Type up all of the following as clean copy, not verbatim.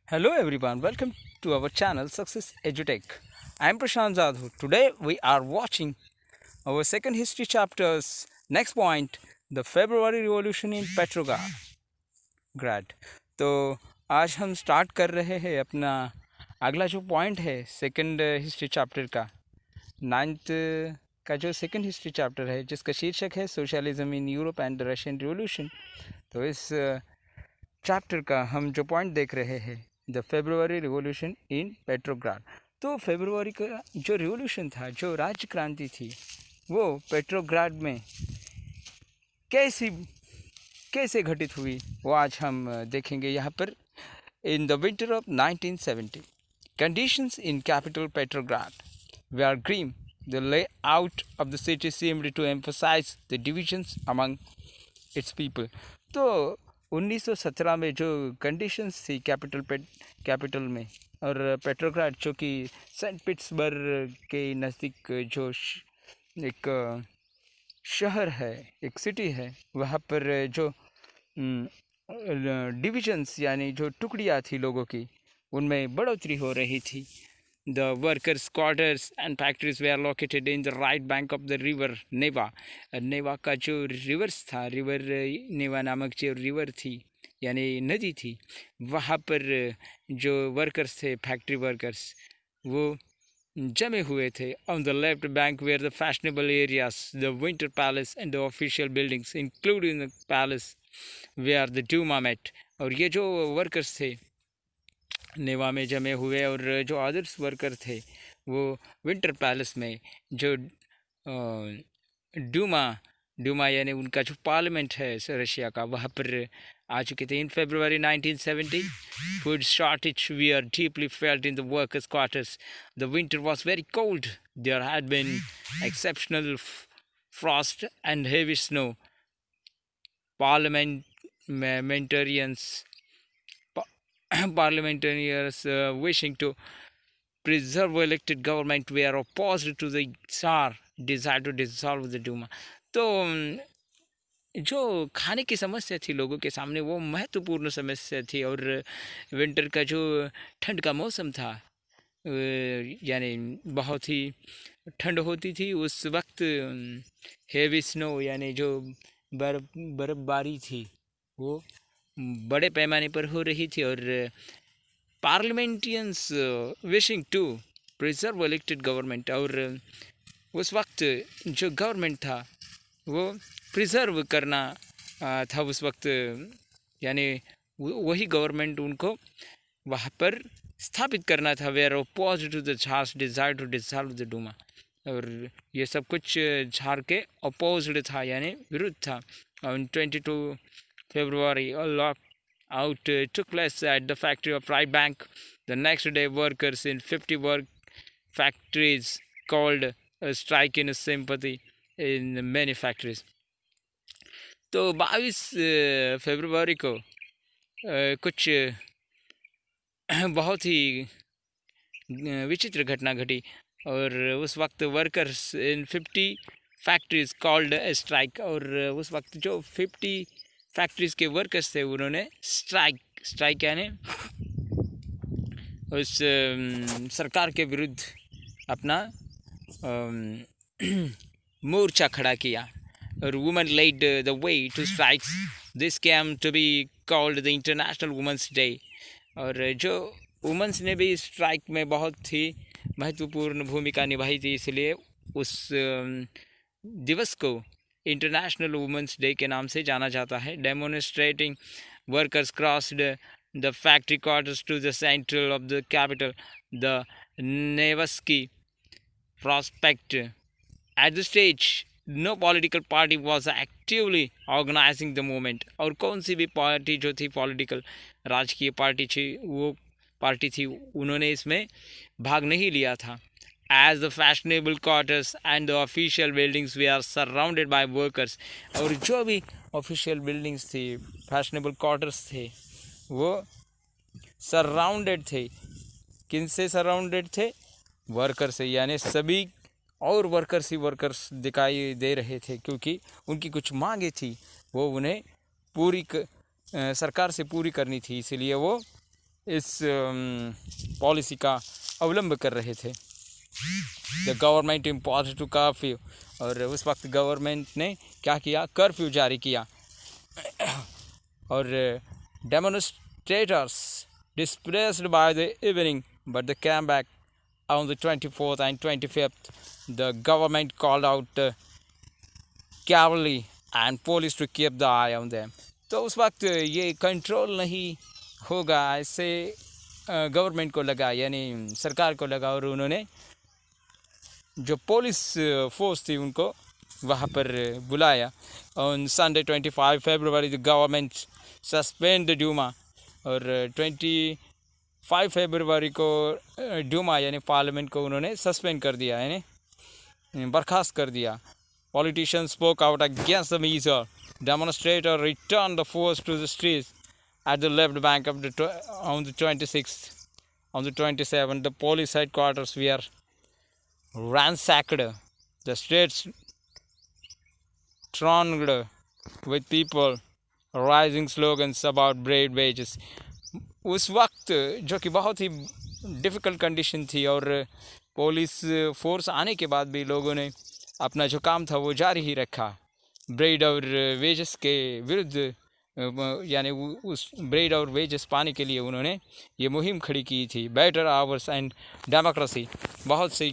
Hello everyone, welcome to our channel Success Edutech. I am Prashant Zadhu. Today we are watching our second history chapters. Next point, the February Revolution in Petrograd. तो आज हम start कर रहे हैं अपना अगला जो point है सेकंड हिस्ट्री चैप्टर का नाइन्थ का जो सेकंड हिस्ट्री चैप्टर है जिसका शीर्षक है socialism in Europe and the Russian revolution. तो इस चैप्टर का हम जो पॉइंट देख रहे हैं the February revolution in Petrograd. तो फेब्रुवरी का जो रिवॉल्यूशन था, जो राज्य क्रांति थी, वो पेट्रोग्राड में कैसी कैसे घटित हुई वो आज हम देखेंगे यहाँ पर। In the winter of 1970 conditions in capital Petrograd were grim. The layout of the city seemed to emphasize the divisions among its people. तो 1917 में जो कंडीशंस थी कैपिटल में और पेट्रोग्राड जो कि सेंट पीटर्सबर्ग के नज़दीक जो एक शहर है, एक सिटी है, वहाँ पर जो डिविजन्स यानी जो टुकड़ियाँ थी लोगों की, उनमें बढ़ोतरी हो रही थी. The workers' quarters and factories were located in the right bank of the river Neva. नेवा का जो रिवर्स था, रिवर नेवा नामक जो रिवर थी यानी नदी थी, वहाँ पर जो वर्कर्स थे, फैक्ट्री वर्कर्स, वो जमे हुए थे. On the left bank were the fashionable areas, the Winter Palace and the official buildings, including the palace where the Duma met. और ये जो वर्कर्स थे नेवा में जमे हुए और जो अदर्स वर्कर थे वो विंटर पैलेस में जो डूमा यानी उनका जो पार्लियामेंट है रशिया का, वहाँ पर आ चुके थे. इन February 1970 food shortage were deeply felt in the workers' quarters. The winter was very cold. There had been exceptional frost and heavy snow. Parliamentarians wishing to preserve elected government were opposed to the Tsar desire to dissolve the Duma. तो जो खाने की समस्या थी लोगों के सामने वो महत्वपूर्ण समस्या थी. और विंटर का जो ठंड का मौसम था, यानी बहुत ही ठंड होती थी उस वक्त. हेवी स्नो यानी जो बर्फबारी थी वो बड़े पैमाने पर हो रही थी. और parliamentarians wishing to preserve elected government, और उस वक्त जो गवर्नमेंट था वो प्रिजर्व करना था उस वक्त, यानी वही गवर्नमेंट उनको वहाँ पर स्थापित करना था. Were opposed to the Tsar's desire to dissolve the Duma. और ये सब कुछ झार के अपोज्ड था यानी विरुद्ध था. On 22 February, a lockout took place at the factory of Right Bank. The next day, workers in 50 work factories called a strike in sympathy in many factories. तो 22 फरवरी को कुछ बहुत ही विचित्र घटना घटी और उस वक्त workers in 50 factories called strike. और उस वक्त जो 50 फैक्ट्रीज के वर्कर्स थे उन्होंने स्ट्राइक यानी उस सरकार के विरुद्ध अपना मोर्चा खड़ा किया. और women led the way to strikes. This came to be called the International Women's Day. और जो वुमेंस ने भी स्ट्राइक में बहुत ही महत्वपूर्ण भूमिका निभाई थी, इसलिए उस दिवस को इंटरनेशनल वुमेंस डे के नाम से जाना जाता है. Demonstrating workers crossed the factory quarters to the central of the capital the Nevsky Prospect. At the stage no political party was actively organizing the movement. और कौन सी भी पार्टी जो थी पॉलिटिकल राजकीय पार्टी थी उन्होंने इसमें भाग नहीं लिया था. As the fashionable quarters and the official buildings were surrounded by workers. और जो भी official buildings थी, fashionable quarters थे, वो surrounded थे. किन से surrounded थे? वर्कर से, यानी सभी और वर्कर्स ही वर्कर्स दिखाई दे रहे थे क्योंकि उनकी कुछ मांगे थी वो उन्हें सरकार से पूरी करनी थी, इसलिए वो इस पॉलिसी का अवलंब कर रहे थे। The government impose to curfew, और उस वक्त गवर्नमेंट ने क्या किया, कर्फ्यू जारी किया। और demonstrators dispersed by the evening, but they came back on the 24th and 25th. The government called out the cavalry and police to keep the eye on them. तो उस वक्त ये कंट्रोल नहीं होगा ऐसे गवर्नमेंट को लगा, यानी सरकार को लगा, और उन्होंने जो पुलिस फोर्स थी उनको वहाँ पर बुलाया। On Sunday 25 February the government suspend the Duma, और 25 फरवरी को ड्यूमा यानी पार्लियामेंट को उन्होंने सस्पेंड कर दिया, यानी बर्खास्त कर दिया। Politicians spoke out against the measure. Demonstrators returned the force to the streets at the left bank of on the 26th. On the 27th, the police headquarters were ransacked. The streets thronged with people raising slogans about bread wages. उस वक्त जो कि बहुत ही difficult condition थी, और police force आने के बाद भी लोगों ने अपना जो काम था वो जारी ही रखा। ब्रेड और वेजेस के विरुद्ध, यानी उस ब्रेड और वेजेस पाने के लिए उन्होंने ये मुहिम खड़ी की थी। बेटर आवर्स एंड डेमोक्रेसी, बहुत सी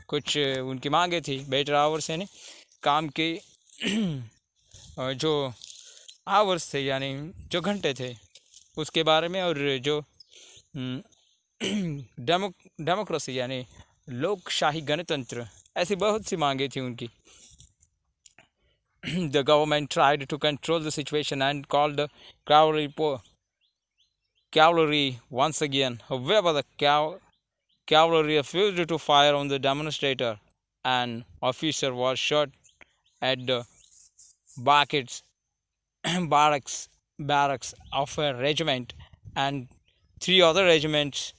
कुछ उनकी मांगे थी। बेटर आवर्स यानी काम के जो आवर्स थे, यानी जो घंटे थे उसके बारे में, और जो डेमोक्रेसी यानी लोकशाही गणतंत्र, ऐसी बहुत सी मांगे थी उनकी। The government tried to control the situation and called the cavalry once again. However, the cavalry refused to fire on the demonstrator. An officer was shot at the barracks of a regiment, and 3 other regiments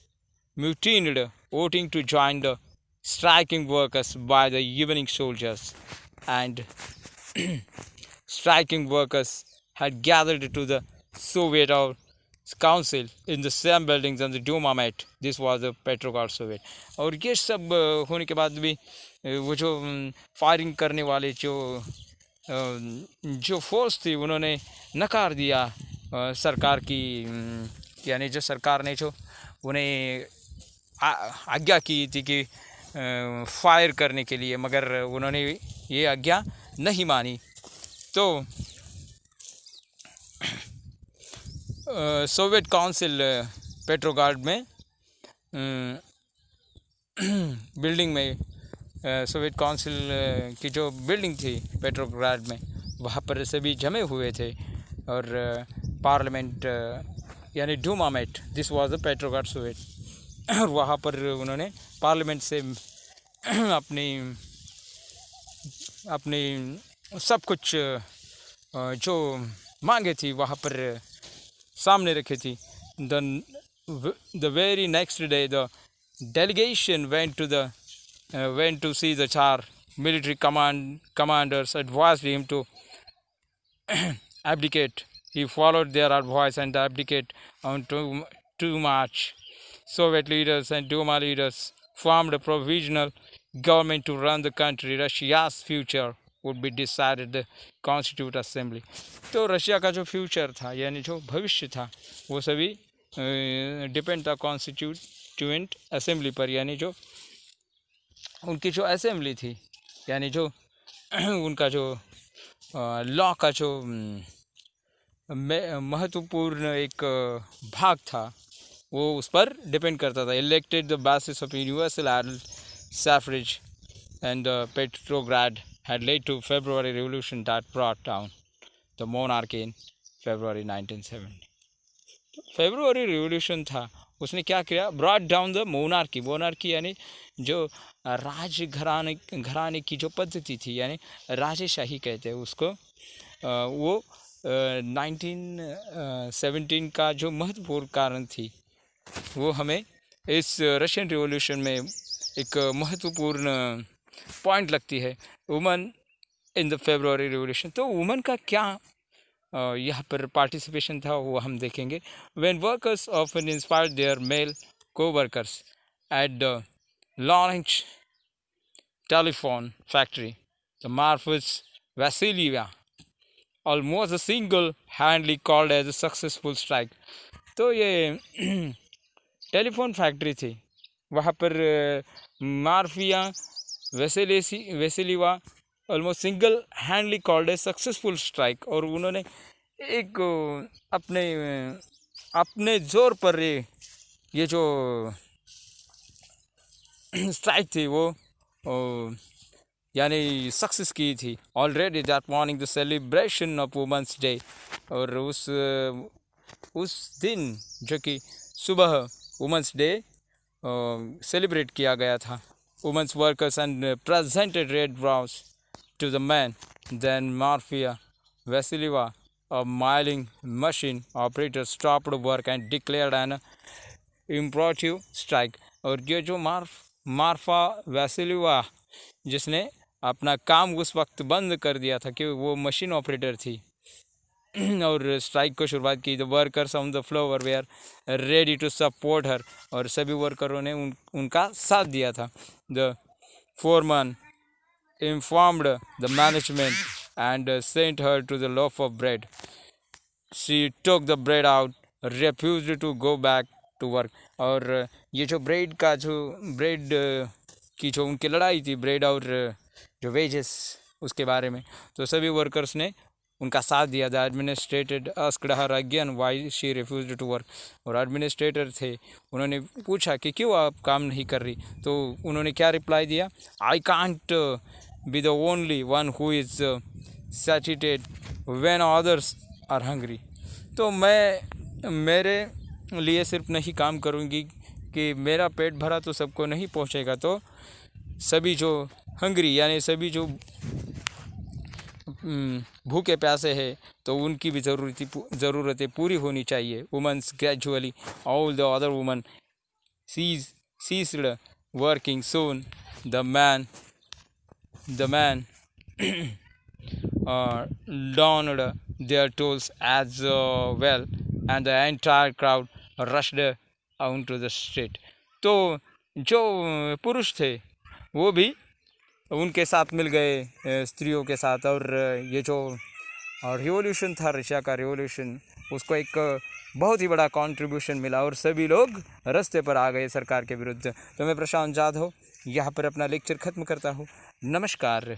mutinied, voting to join the striking workers by the evening soldiers. And striking workers had gathered to the Soviet Council in the same buildings and the Duma met. This was the Petrograd Soviet. और ये सब होने के बाद भी वो जो firing करने वाले जो फोर्स थी उन्होंने नकार दिया सरकार की, यानी जो सरकार ने जो उन्हें आज्ञा की थी कि फायर करने के लिए, मगर उन्होंने ये आज्ञा नहीं मानी। तो सोवियत काउंसिल पेट्रोग्राड में बिल्डिंग में, सोवियत काउंसिल की जो बिल्डिंग थी पेट्रोग्राड में, वहाँ पर सभी जमे हुए थे। और पार्लियामेंट यानी Duma met, this was the Petrograd Soviet, और वहाँ पर उन्होंने पार्लियामेंट से अपनी सब कुछ जो मांगे थी वहाँ पर सामने रखी थी। The very next day, the delegation went to see the Tsar. Military commanders advised him to abdicate. He followed their advice and abdicated on 2 March. Soviet leaders and Duma leaders formed a provisional government to run the country. Russia's future would be decided the Constituent Assembly. तो Russia का जो future था, यानी जो भविष्य था, वो सभी डिपेंड था कॉन्स्टिट्यूएंट असेंबली पर, यानी जो उनकी जो असेंबली थी, यानी जो उनका जो लॉ का जो महत्वपूर्ण एक भाग था वो उस पर डिपेंड करता था। Elected the basis of universal adult suffrage and Petrograd had led to February revolution that brought down the monarchy in February 1970. February revolution था, उसने क्या किया, brought down the monarchy. Monarchy यानी जो राज घराने की जो पद्धति थी, यानी राजेशाही कहते हैं उसको, वो 1917 का जो महत्वपूर्ण कारण थी वो हमें इस रशियन रिवोल्यूशन में एक महत्वपूर्ण पॉइंट लगती है। Woman in the February revolution. तो वुमन का क्या यहाँ पर पार्टिसिपेशन था वो हम देखेंगे। When workers often inspired there mail co-workers at the Lawrence telephone factory, the Marfus Vasilia almost a single-handedly called as a successful strike। तो ये टेलीफोन फैक्ट्री थी, वहाँ पर Marfa Vasilyeva almost single handedly called a successful strike, और उन्होंने एक अपने अपने जोर पर ये जो स्ट्राइक थी वो यानी सक्सेस की थी। Already that morning the celebration of women's Day, और उस दिन जो कि सुबह वुमेंस डे सेलिब्रेट किया गया था। Women's workers and presented red bows to the man, then Marfa Vasilyeva a milling machine operator stopped work and declared an imperative strike। और ये जो मार्फा वैसिलिवा जिसने अपना काम उस वक्त बंद कर दिया था कि वो मशीन ऑपरेटर थी और स्ट्राइक को शुरुआत की। The workers on the floor were ready to support her, और सभी वर्करों ने उनका साथ दिया था। The foreman informed the management and sent her to the loaf of bread। She took the bread out, refused to go back to work। और ये जो ब्रेड की जो उनकी लड़ाई थी, ब्रेड और जो वेजेस उसके बारे में, तो सभी वर्कर्स ने उनका साथ दिया। The administrator asked her again why she refused to work. और एडमिनिस्ट्रेटर थे, उन्होंने पूछा कि क्यों आप काम नहीं कर रही, तो उन्होंने क्या रिप्लाई दिया, I can't be the only one who is satisfied when others are hungry. तो मैं मेरे लिए सिर्फ नहीं काम करूँगी कि मेरा पेट भरा तो सबको नहीं पहुँचेगा, तो सभी जो हंग्री यानी सभी जो भूखे प्यासे हैं तो उनकी भी ज़रूरतें पूरी होनी चाहिए। Women's gradually all the other women ceased working soon। the man donned their tools as well and the entire crowd rushed onto the street। तो जो पुरुष थे वो भी उनके साथ मिल गए स्त्रियों के साथ, और ये जो रिवॉल्यूशन था, रशिया का रिवॉल्यूशन, उसको एक बहुत ही बड़ा कंट्रीब्यूशन मिला और सभी लोग रास्ते पर आ गए सरकार के विरुद्ध। तो मैं प्रशांत जाधव यहाँ पर अपना लेक्चर ख़त्म करता हूँ। नमस्कार।